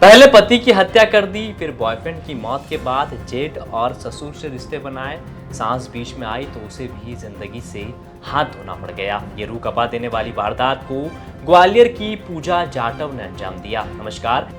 पहले पति की हत्या कर दी, फिर बॉयफ्रेंड की मौत के बाद जेठ और ससुर से रिश्ते बनाए। सांस बीच में आई तो उसे भी जिंदगी से हाथ धोना पड़ गया। ये रूह कपा देने वाली वारदात को ग्वालियर की पूजा जाटव ने अंजाम दिया। नमस्कार।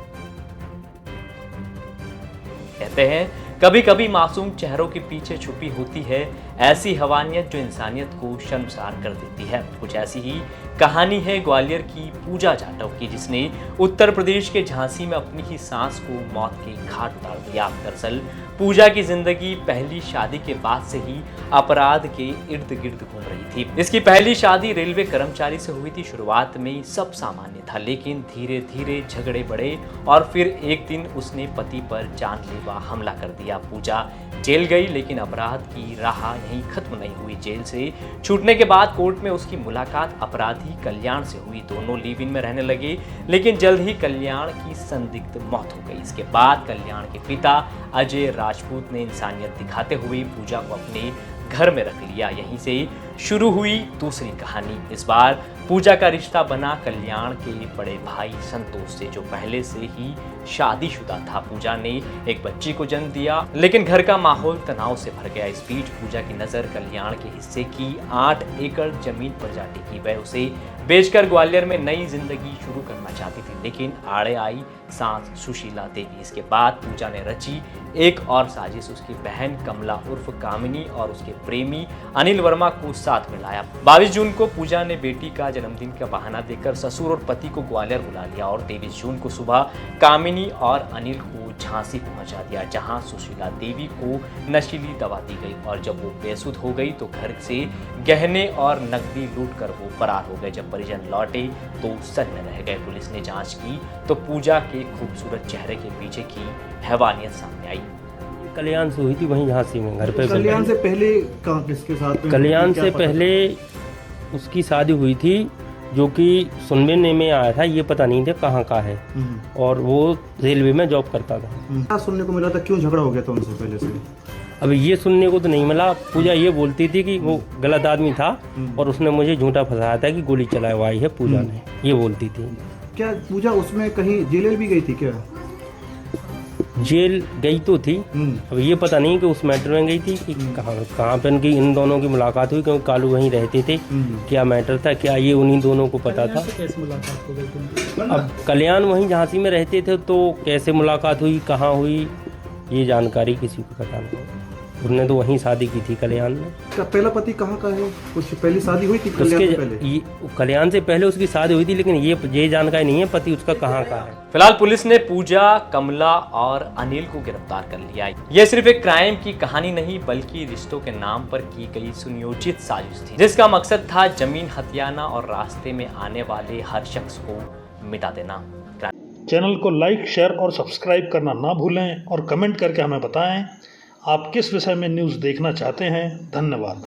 कहते हैं कभी कभी मासूम चेहरों के पीछे छुपी होती है ऐसी हैवानियत जो इंसानियत को शर्मसार कर देती है। कुछ ऐसी ही कहानी है ग्वालियर की पूजा जाटव की, जिसने उत्तर प्रदेश के झांसी में अपनी ही सांस को मौत के घाट उतार दिया। दरअसल पूजा की जिंदगी पहली शादी के बाद से ही अपराध के इर्द गिर्द घूम रही थी। इसकी पहली शादी रेलवे कर्मचारी से हुई थी। शुरुआत में सब सामान्य था, लेकिन धीरे धीरे झगड़े बढ़े और फिर एक दिन उसने पति पर जानलेवा हमला कर दिया। पूजा जेल गई, लेकिन अपराध की राह यहीं खत्म नहीं हुई। जेल से छूटने के बाद कोर्ट में उसकी मुलाकात अपराधी कल्याण से हुई। दोनों लिव इन में रहने लगे, लेकिन जल्द ही कल्याण की संदिग्ध मौत हो गई। इसके बाद कल्याण के पिता अजय राजपूत ने इंसानियत दिखाते हुए पूजा को अपने घर में रख लिया। यहीं से शुरू हुई दूसरी कहानी। इस बार पूजा का रिश्ता बना कल्याण के बड़े भाई संतोष से, जो पहले से ही शादीशुदा था। पूजा ने एक बच्ची को जन्म दिया, लेकिन घर का माहौल तनाव से भर गया। इस बीच पूजा की नजर कल्याण के हिस्से की 8 एकड़ जमीन पर जा टिकी। वह उसे बेचकर ग्वालियर में नई जिंदगी शुरू करना चाहती थी, लेकिन आड़े आई सांस सुशीला देवी। इसके बाद पूजा ने रची एक और साजिश। उसकी बहन कमला उर्फ कामिनी और उसके प्रेमी अनिल वर्मा को साथ मिलाया। 22 जून को पूजा ने बेटी का जन्मदिन का बहाना देकर ससुर और पति को ग्वालियर बुला लिया और 23 जून को सुबह कामिनी और अनिल को झांसी पहुंचा दिया, जहां सुशीला देवी को नशीली दवा दी गई। और जब वो बेसुध हो गई तो घर से गहने और नकदी लूट कर वो फरार हो गए। जब परिजन लौटे तो सन्न रह गए। पुलिस ने जांच की तो पूजा के खूबसूरत चेहरे के पीछे की हैवानियत सामने आई। कल्याण से हुई थी वहीं झांसी में, घर पे। कल्याण से पहले कहाँ किसके साथ में? कल्याण से पहले उसकी शादी हुई थी, जो कि सुनने में आया था, ये पता नहीं था कहाँ का है। और वो रेलवे में जॉब करता था। क्या सुनने को मिला था, क्यों झगड़ा हो गया था उनसे पहले से? अभी ये सुनने को तो नहीं मिला। पूजा ये बोलती थी कि वो गलत आदमी था और उसने मुझे झूठा फंसाया था कि गोली चलवाई है पूजा ने, ये बोलती थी। क्या पूजा उसमें कहीं जेल भी गई थी क्या? जेल गई तो थी, अब ये पता नहीं कि उस मैटर में गई थी कि कहाँ पे इनकी इन दोनों की मुलाकात हुई, क्योंकि कालू वहीं रहते थे। क्या मैटर था, क्या ये उन्हीं दोनों को पता था। कैसे मुलाकात हो गई? अब कल्याण वहीं झांसी में रहते थे, तो कैसे मुलाकात हुई, कहाँ हुई, ये जानकारी किसी को पता नहीं। उसने तो वहीं शादी की थी कल्याण में। क्या पहला पति कहाँ का है? कुछ पहली शादी हुई थी कल्याण से पहले? कल्याण से पहले उसकी शादी हुई थी, लेकिन ये जानकारी नहीं है पति उसका कहाँ का है। फिलहाल पुलिस ने पूजा, कमला और अनिल को गिरफ्तार कर लिया। यह सिर्फ एक क्राइम की कहानी नहीं, बल्कि रिश्तों के नाम पर की गई सुनियोजित साजिश थी, जिसका मकसद था जमीन हथियाना और रास्ते में आने वाले हर शख्स को मिटा देना। चैनल को लाइक, शेयर और सब्सक्राइब करना ना भूलें और कमेंट करके हमें बताएं आप किस विषय में न्यूज़ देखना चाहते हैं। धन्यवाद।